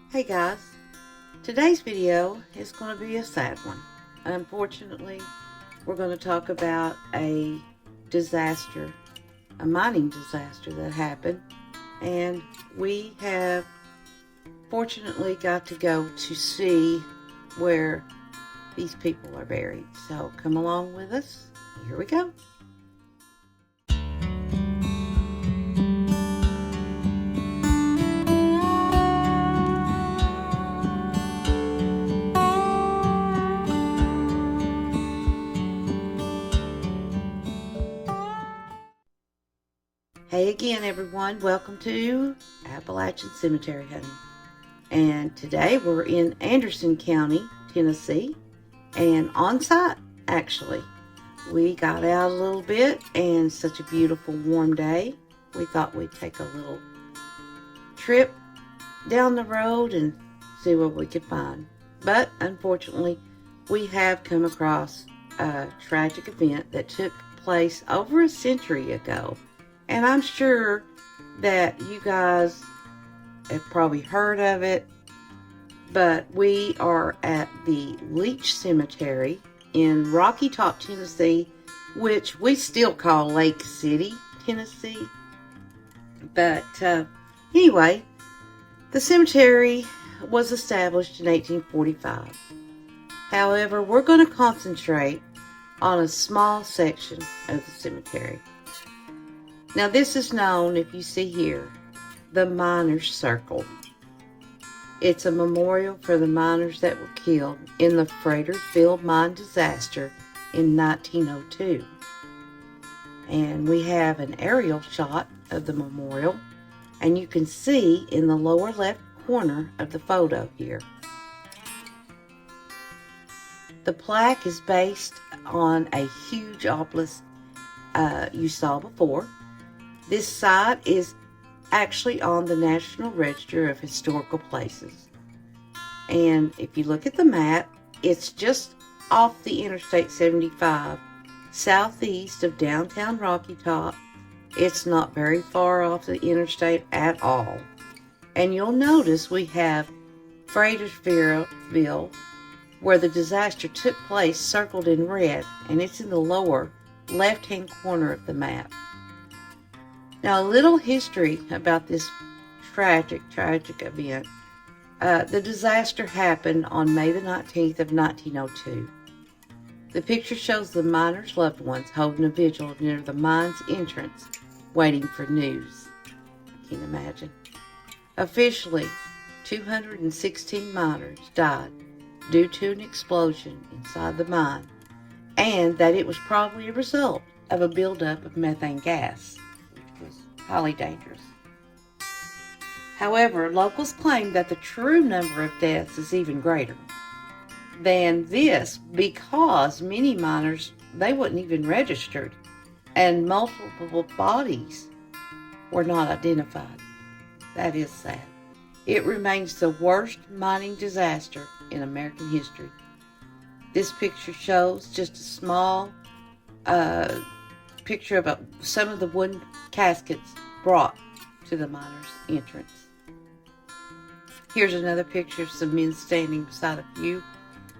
Hey guys, today's video is going to be a sad one. Unfortunately, we're going to talk about a disaster, a mining disaster that happened, and we have fortunately got to go to see where these people are buried. So come along with us. Here we go. Hey again, everyone. Welcome to Appalachian Cemetery Hunting. And today we're in Anderson County, Tennessee, and on site, actually. We got out a little bit, and such a beautiful warm day. We thought we'd take a little trip down the road and see what we could find. But unfortunately, we have come across a tragic event that took place over a century ago. And I'm sure that you guys have probably heard of it, but we are at the Leach Cemetery in Rocky Top, Tennessee, which we still call Lake City, Tennessee. But anyway, the cemetery was established in 1845. However, we're going to concentrate on a small section of the cemetery. Now this is known, if you see here, the Miners' Circle. It's a memorial for the miners that were killed in the Fraterville mine disaster in 1902. And we have an aerial shot of the memorial, and you can see in the lower left corner of the photo here. The plaque is based on a huge obelisk you saw before. This site is actually on the National Register of Historical Places. And if you look at the map, it's just off the Interstate 75, southeast of downtown Rocky Top. It's not very far off the interstate at all. And you'll notice we have Fraterville, where the disaster took place, circled in red, and it's in the lower left-hand corner of the map. Now, a little history about this tragic event. The disaster happened on May the 19th of 1902. The picture shows the miners' loved ones holding a vigil near the mine's entrance, waiting for news. I can't imagine. Officially, 216 miners died due to an explosion inside the mine, and that it was probably a result of a buildup of methane gas, was highly dangerous. However, locals claim that the true number of deaths is even greater than this because many miners, they weren't even registered, and multiple bodies were not identified. That is sad. It remains the worst mining disaster in American history. This picture shows just a small picture of some of the wooden caskets brought to the miners' entrance. Here's another picture of some men standing beside a few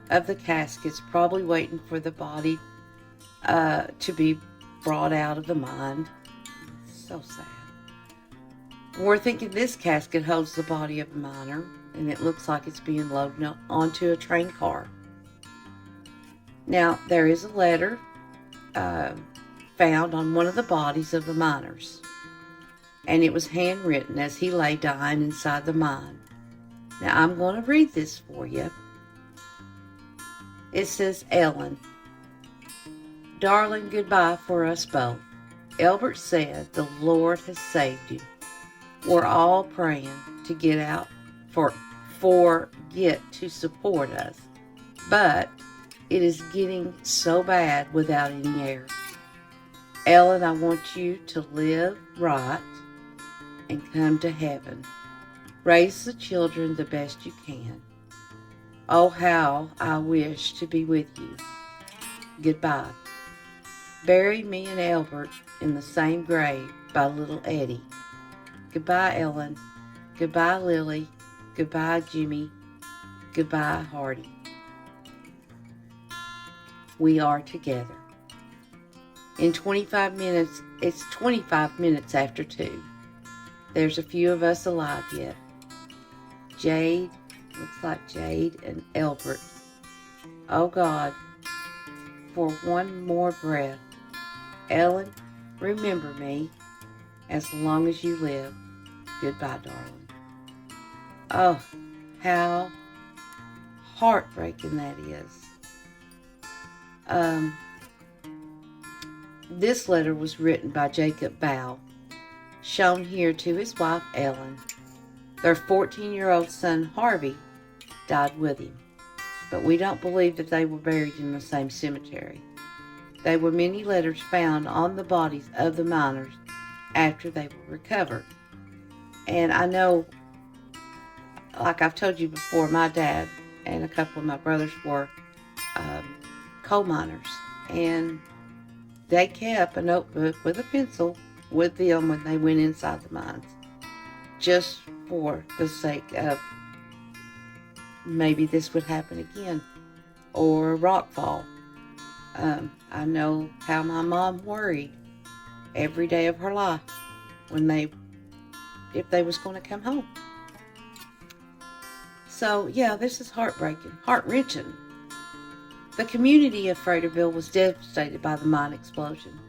of the caskets, probably waiting for the body to be brought out of the mine. So sad. We're thinking this casket holds the body of a miner, and it looks like it's being loaded onto a train car. Now, there is a letter found on one of the bodies of the miners, and it was handwritten as he lay dying inside the mine. Now, I'm going to read this for you. It says, Ellen, darling, goodbye for us both. Elbert said the Lord has saved you. We're all praying to get out get to support us, but it is getting so bad without any air. Ellen, I want you to live right and come to heaven. Raise the children the best you can. Oh, how I wish to be with you. Goodbye. Bury me and Albert in the same grave by little Eddie. Goodbye, Ellen. Goodbye, Lily. Goodbye, Jimmy. Goodbye, Hardy. We are together. In 25 minutes, it's 25 minutes after 2. There's a few of us alive yet. Jade, looks like Jade and Albert. Oh God, for one more breath. Ellen, remember me as long as you live. Goodbye, darling. Oh, how heartbreaking that is. This letter was written by Jacob Bow, shown here to his wife Ellen. Their 14-year-old son Harvey died with him, but we don't believe that they were buried in the same cemetery. There were many letters found on the bodies of the miners after they were recovered. And I know, like I've told you before, my dad and a couple of my brothers were coal miners, and they kept a notebook with a pencil with them when they went inside the mines, just for the sake of maybe this would happen again, or a rock fall. I know how my mom worried every day of her life if they was going to come home. So yeah, this is heartbreaking, heart-wrenching. The community of Fraterville was devastated by the mine explosion.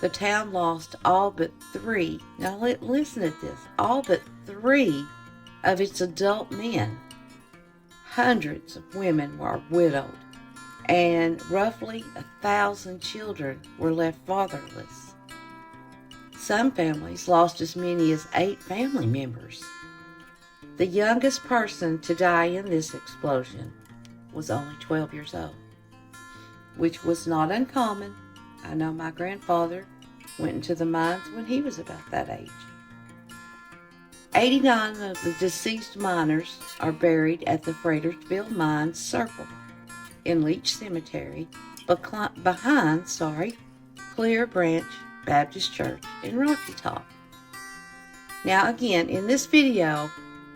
The town lost all but 3, now listen to this, all but 3 of its adult men. Hundreds of women were widowed, and roughly 1,000 children were left fatherless. Some families lost as many as 8 family members. The youngest person to die in this explosion was only 12 years old, which was not uncommon. I know my grandfather went into the mines when he was about that age. 89 of the deceased miners are buried at the Fraterville Mines Circle in Leach Cemetery behind Clear Branch Baptist Church in Rocky Top. Now again, in this video,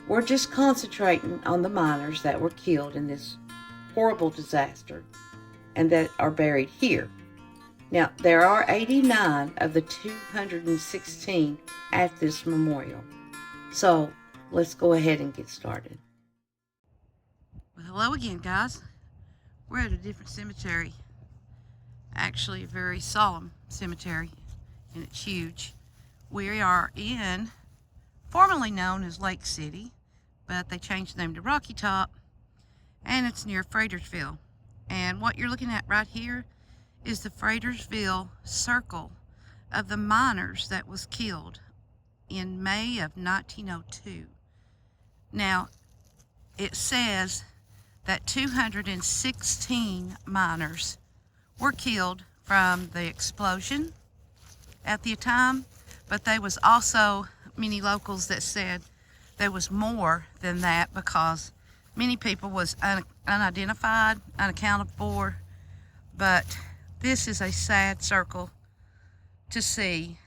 we're just concentrating on the miners that were killed in this horrible disaster and that are buried here. Now, there are 89 of the 216 at this memorial. So, let's go ahead and get started. Well, hello again, guys. We're at a different cemetery. Actually, a very solemn cemetery, and it's huge. We are in, formerly known as Lake City, but they changed the name to Rocky Top, and it's near Fraterville. And what you're looking at right here is the Fraterville Circle of the miners that was killed in May of 1902. Now, it says that 216 miners were killed from the explosion at the time, but there was also many locals that said there was more than that because many people was unidentified, unaccounted for. But this is a sad circle to see.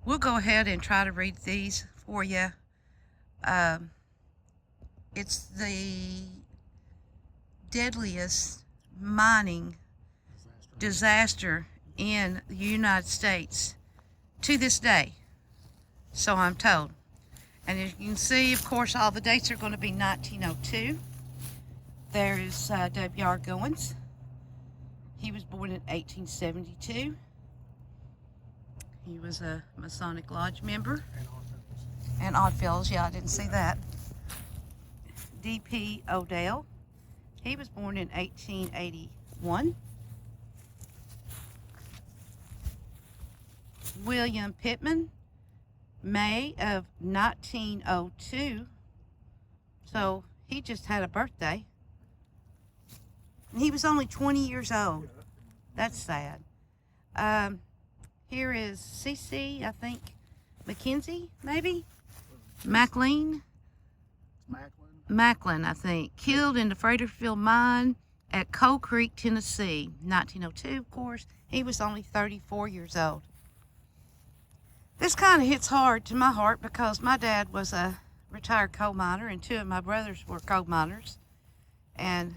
We'll go ahead and try to read these for you. It's the deadliest mining disaster in the United States to this day, so I'm told. And as you can see, of course, all the dates are going to be 1902. There's W.R. Goins. He was born in 1872. He was a Masonic Lodge member. And Oddfellows, yeah, I didn't see that. D.P. Odell. He was born in 1881. William Pittman, May of 1902. So he just had a birthday. And he was only 20 years old. That's sad. Here is C.C., I think, Mackenzie, maybe? Macklin, I think. Killed in the Fraterville mine at Coal Creek, Tennessee. 1902, of course. He was only 34 years old. This kind of hits hard to my heart because my dad was a retired coal miner and two of my brothers were coal miners. And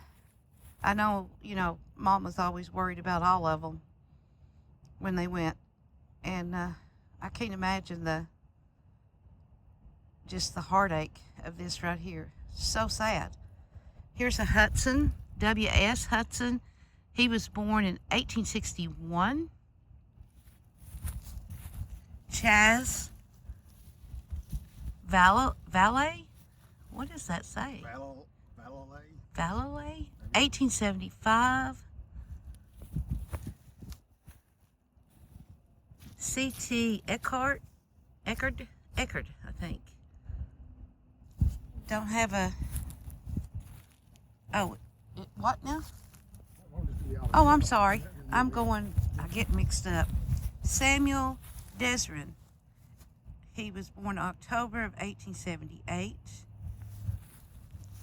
I know, Mom was always worried about all of them when they went. And I can't imagine just the heartache of this right here. So sad. Here's a Hudson, W.S. Hudson. He was born in 1861. Chaz Valet? What does that say? Valet? 1875. C.T. Eckert, I think. Don't have a... Oh, what now? Oh, I'm sorry. I get mixed up. Samuel Desrin. He was born October of 1878.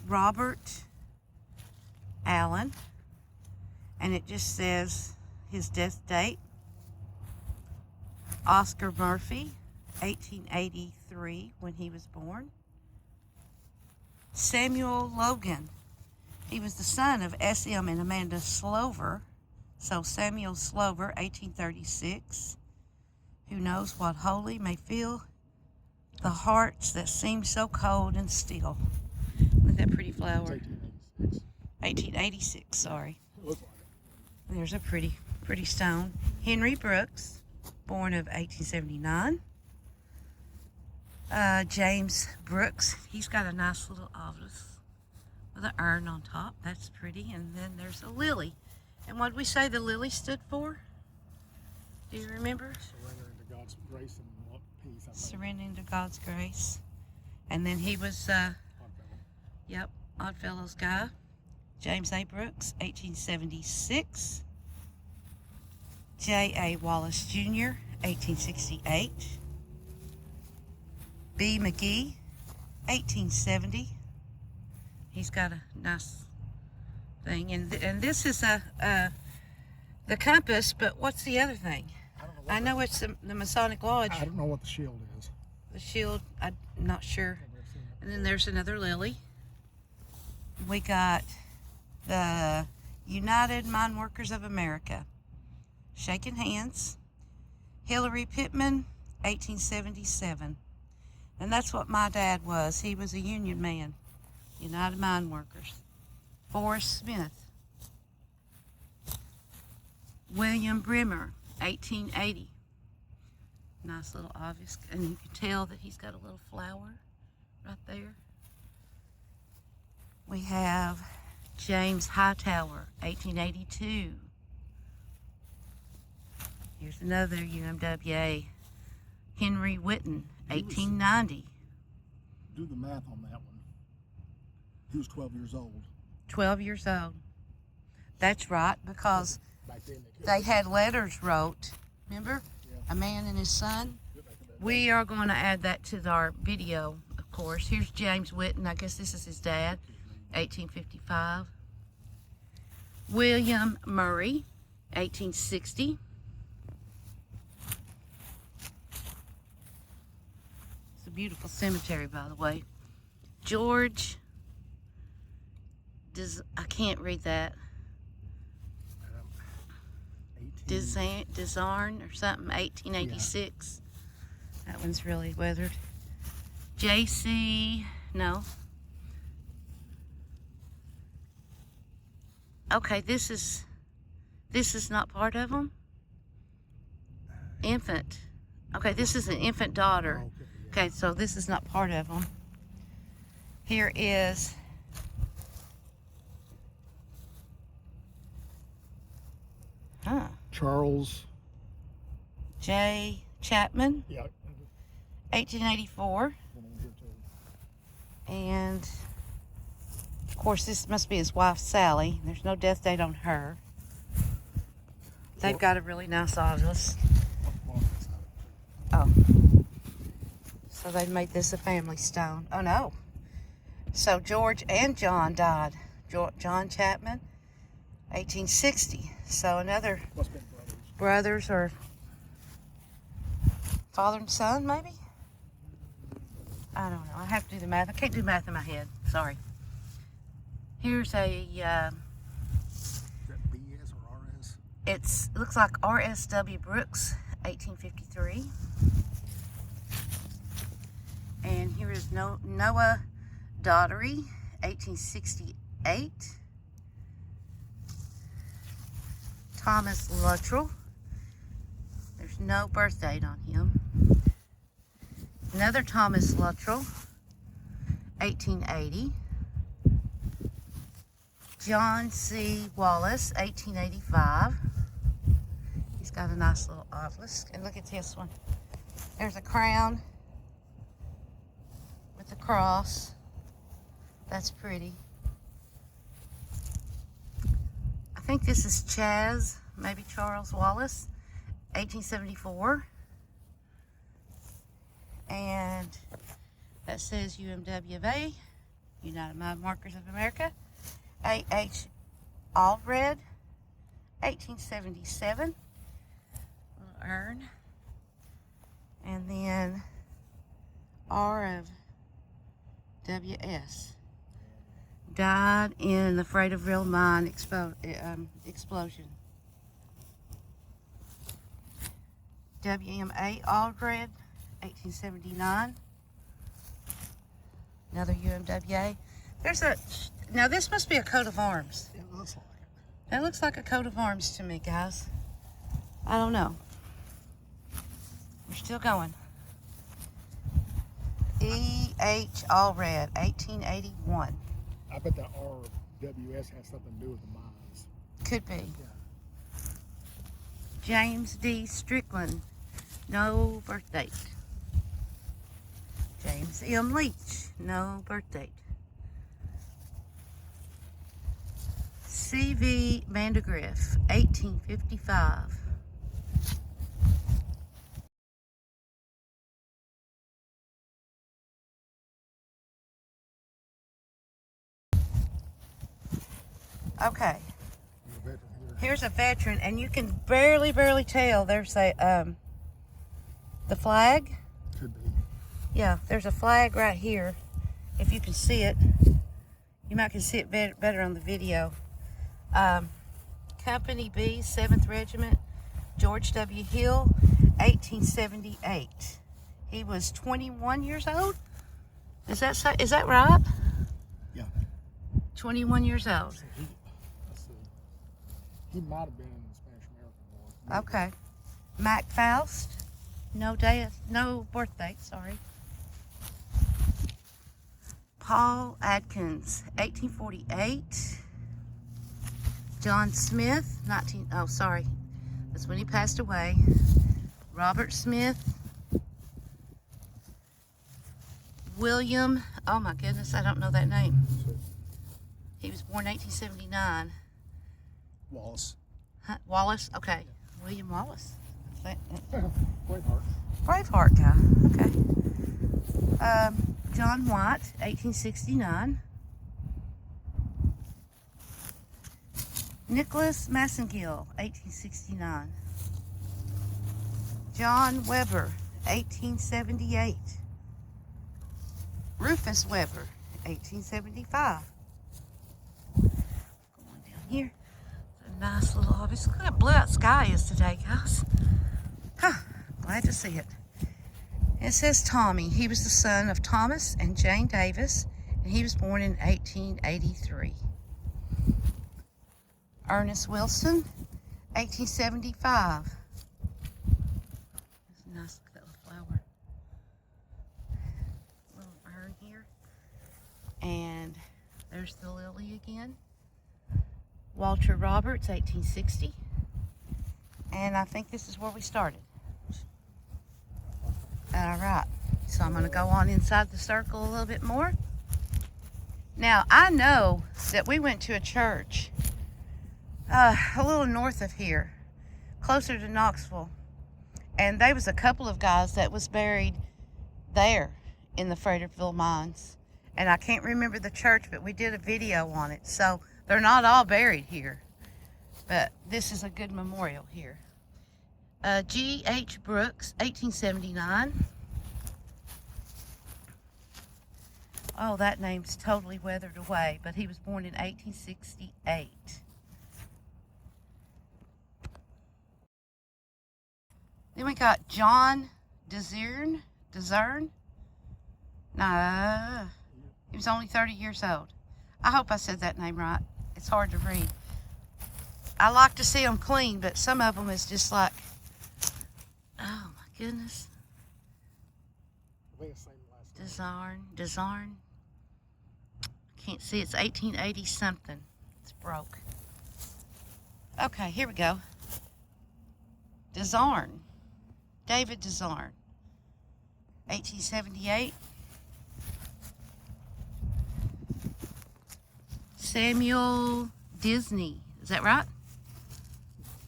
Robert Allen. And it just says his death date. Oscar Murphy, 1883, when he was born. Samuel Logan. He was the son of S.M. and Amanda Slover. So Samuel Slover, 1836. Who knows what holy may fill the hearts that seem so cold and still. Look at that pretty flower. 1886, sorry. There's a pretty stone. Henry Brooks, born of 1879. James Brooks, he's got a nice little office with an urn on top. That's pretty. And then there's a lily. And what did we say the lily stood for? Do you remember? Surrendering to God's grace and peace. I think. Surrendering to God's grace. And then he was, Oddfellows guy. James A. Brooks, 1876. J.A. Wallace Jr., 1868. B. McGee, 1870. He's got a nice thing. And this is the compass, but what's the other thing? I know it's the Masonic Lodge. I don't know what the shield is. The shield, I'm not sure. And then there's another lily. We got the United Mine Workers of America. Shaking hands. Hillary Pittman, 1877. And that's what my dad was. He was a union man. United Mine Workers. Forrest Smith. William Brimmer, 1880. Nice little obvious. And you can tell that he's got a little flower right there. We have James Hightower, 1882. Here's another UMWA. Henry Whitten, 1890. Do the math on that one. He was 12 years old. 12 years old. That's right, because Back then they had letters wrote. Remember? Yeah. A man and his son. We are going to add that to our video, of course. Here's James Whitten. I guess this is his dad, 1855. William Murray, 1860. It's a beautiful cemetery, by the way. George, I can't read that. Desarn or something, 1886. Yeah. That one's really weathered. JC, no. Okay, this is not part of them. Infant. Okay, this is an infant daughter. Okay, so this is not part of them. Here is Charles J. Chapman, Yeah. 1884. And of course this must be his wife Sally. There's no death date on her. They've got a really nice office. Oh. So they made this a family stone. Oh no. So George and John died. John Chapman, 1860. So another Must have been brothers. brothers or father and son, maybe? I don't know. I have to do the math. I can't do math in my head. Sorry. Here's a, Is that BS or RS? it looks like R.S.W. Brooks, 1853. And here is Noah Daughtery, 1868. Thomas Luttrell. There's no birth date on him. Another Thomas Luttrell, 1880. John C. Wallace, 1885. He's got a nice little obelisk. And look at this one. There's a crown with a cross. That's pretty. I think this is Chaz, maybe Charles Wallace, 1874. And that says UMWA, United Mine Markers of America. A.H. Aldred, 1877. Little urn. And then R of W.S. died in the Fraterville mine explosion. W.M.A. Aldred, 1879. Another UMWA. Now this must be a coat of arms. It looks like it. That looks like a coat of arms to me, guys. I don't know. We're still going. E.H. Allred, 1881. I bet that RWS has something to do with the mines. Could be. Yeah. James D. Strickland, no birth date. James M. Leach, no birth date. C.V. Vandegrift, 1855. Okay, here's a veteran, and you can barely tell. There's a the flag. Could be. Yeah, there's a flag right here. If you can see it, you might can see it better on the video. Company B, 7th Regiment, George W. Hill, 1878. He was 21 years old. Is that right? Yeah. 21 years old. So let's see. He might have been in the Spanish-American War. Okay. Mac Faust, no birth date, sorry. Paul Adkins, 1848. John Smith, that's when he passed away. Robert Smith. William, oh my goodness, I don't know that name. He was born 1879. Wallace. Huh? Wallace, okay. William Wallace. Braveheart. Braveheart guy, okay. John White, 1869. Nicholas Massengill, 1869. John Weber, 1878. Rufus Weber, 1875. Going down here, a nice little obvious. Look how blue that sky is today, guys. Huh, glad to see it. It says Tommy. He was the son of Thomas and Jane Davis, and he was born in 1883. Ernest Wilson, 1875. That's a nice little flower. Little urn here. And there's the lily again. Walter Roberts, 1860. And I think this is where we started. All right, so I'm going to go on inside the circle a little bit more. Now, I know that we went to a church a little north of here, closer to Knoxville, and there was a couple of guys that was buried there in the Fraterville mines, and I can't remember the church, but we did a video on it. So they're not all buried here, but this is a good memorial here. G.H. Brooks, 1879. Oh, that name's totally weathered away, but he was born in 1868. Then we got John Dezern. No, he was only 30 years old. I hope I said that name right. It's hard to read. I like to see them clean, but some of them is just like, oh my goodness. I think it's the same last name. Dezarn. Can't see, it's 1880 something. It's broke. Okay, here we go. Dezarn. David Dezarn. 1878. Samuel Disney. Is that right?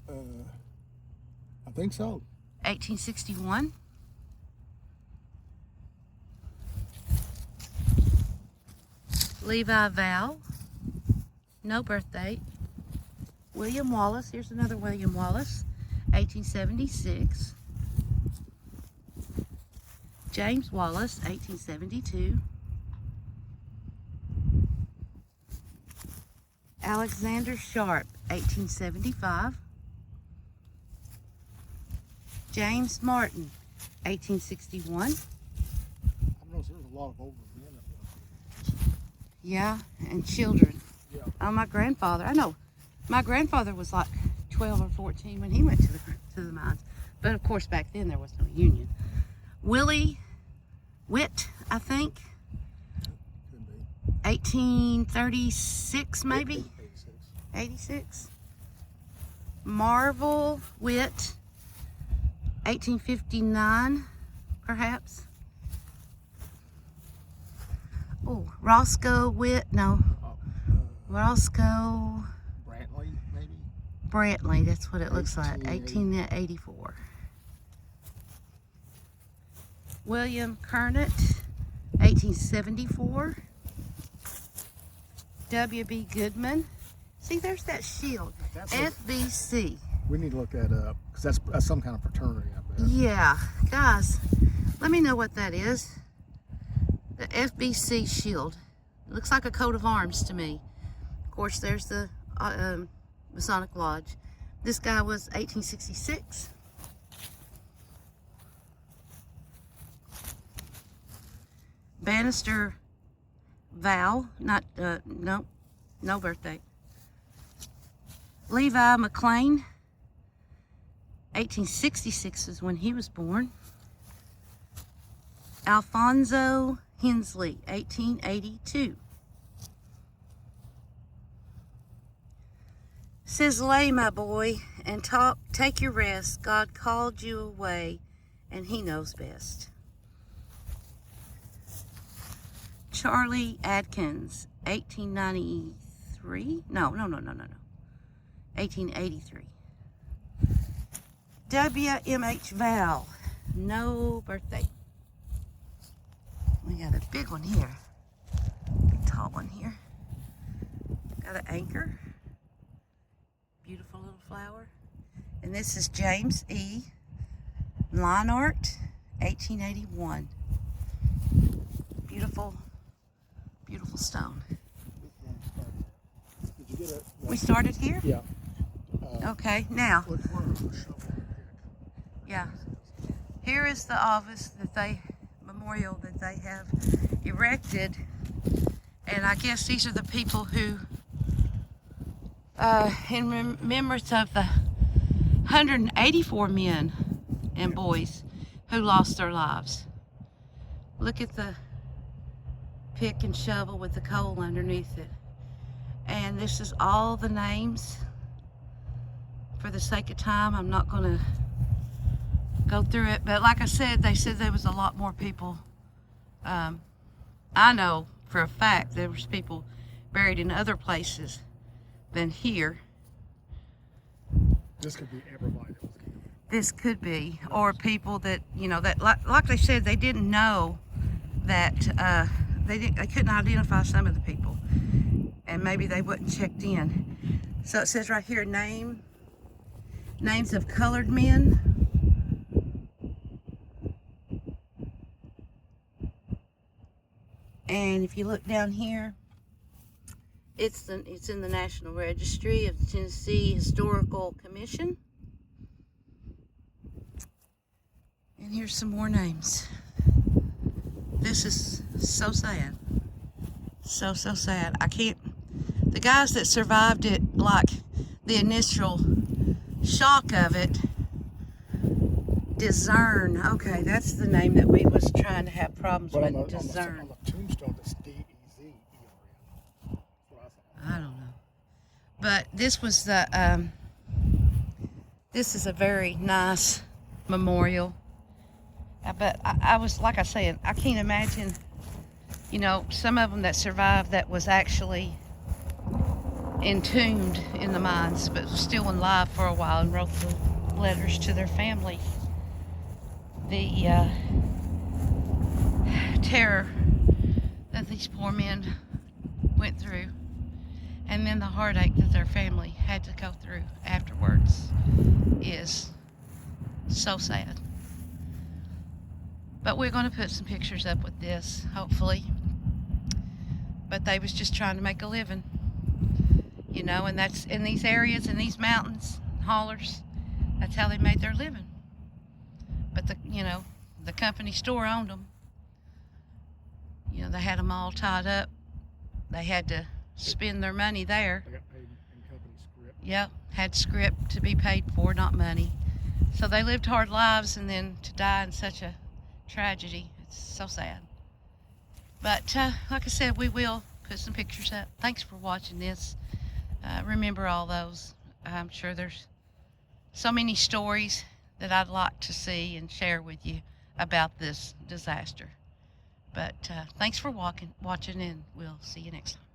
I think so. 1861. Levi Val. No birth date. William Wallace. Here's another William Wallace. 1876. James Wallace, 1872. Alexander Sharp, 1875. James Martin, 1861. I noticed there's a lot of older men up there. Yeah, and children. Yeah. Oh, my grandfather. I know. My grandfather was like 12 or 14 when he went to the mines. But of course, back then there was no union. Willie Witt, I think. Could be. 1836, maybe. 86. 86. Marvel Witt, 1859, perhaps. Oh, Roscoe Witt, no. Roscoe Brantley, maybe. Brantley, that's what it looks like. 1884. William Kernet, 1874. W.B. Goodman. See, there's that shield. FBC. We need to look that up because that's some kind of fraternity, I bet. Yeah, guys, let me know what that is. The FBC shield. It looks like a coat of arms to me. Of course, there's the Masonic Lodge. This guy was 1866. Bannister Val, not, no birthday. Levi McLean, 1866 is when he was born. Alfonso Hensley, 1882. Says, lay, my boy, and take your rest. God called you away, and he knows best. Charlie Adkins, 1893. No. 1883. W.M.H. Val, no birthday. We got a big one here. Big tall one here. Got an anchor. Beautiful little flower. And this is James E. Line art, 1881. Beautiful stone. Did you get it? We started here? Yeah. Okay, now, Look where the shovel pick. yeah. Here is the office memorial that they have erected. And I guess these are the people who, in remembrance of the 184 men and boys who lost their lives. Look at the pick and shovel with the coal underneath it. And this is all the names. For the sake of time, I'm not going to go through it. But like I said, they said there was a lot more people. I know for a fact there was people buried in other places than here. This could be everybody that was killed. This could be, or people that, that like they said, they didn't know that they couldn't identify some of the people, and maybe they wasn't checked in. So it says right here, names of colored men. And if you look down here, it's in the National Registry of the Tennessee Historical Commission. And here's some more names. This is so sad. So sad. I can't, the guys that survived it, like the initial shock of it, Discern. Okay, that's the name that we was trying to have problems with. Discern. On the tombstone, it's D-E-Z-E-R-N. That's what I thought. I don't know. But this was the, this is a very nice memorial. But I was, like I said, I can't imagine, you know, some of them that survived that was actually entombed in the mines, but was still alive for a while and wrote the letters to their family. The terror that these poor men went through, and then the heartache that their family had to go through afterwards is so sad. But we're going to put some pictures up with this, hopefully. But they was just trying to make a living, you know, and that's in these areas, in these mountains, hollers, that's how they made their living. But the company store owned them. You know, they had them all tied up. They had to spend their money there. They got paid in company script. Yep, had script to be paid for, not money. So they lived hard lives, and then to die in such a tragedy, it's so sad. But like I said, we will put some pictures up. Thanks for watching this. Remember all those. I'm sure there's so many stories that I'd like to see and share with you about this disaster. But thanks for watching, and we'll see you next time.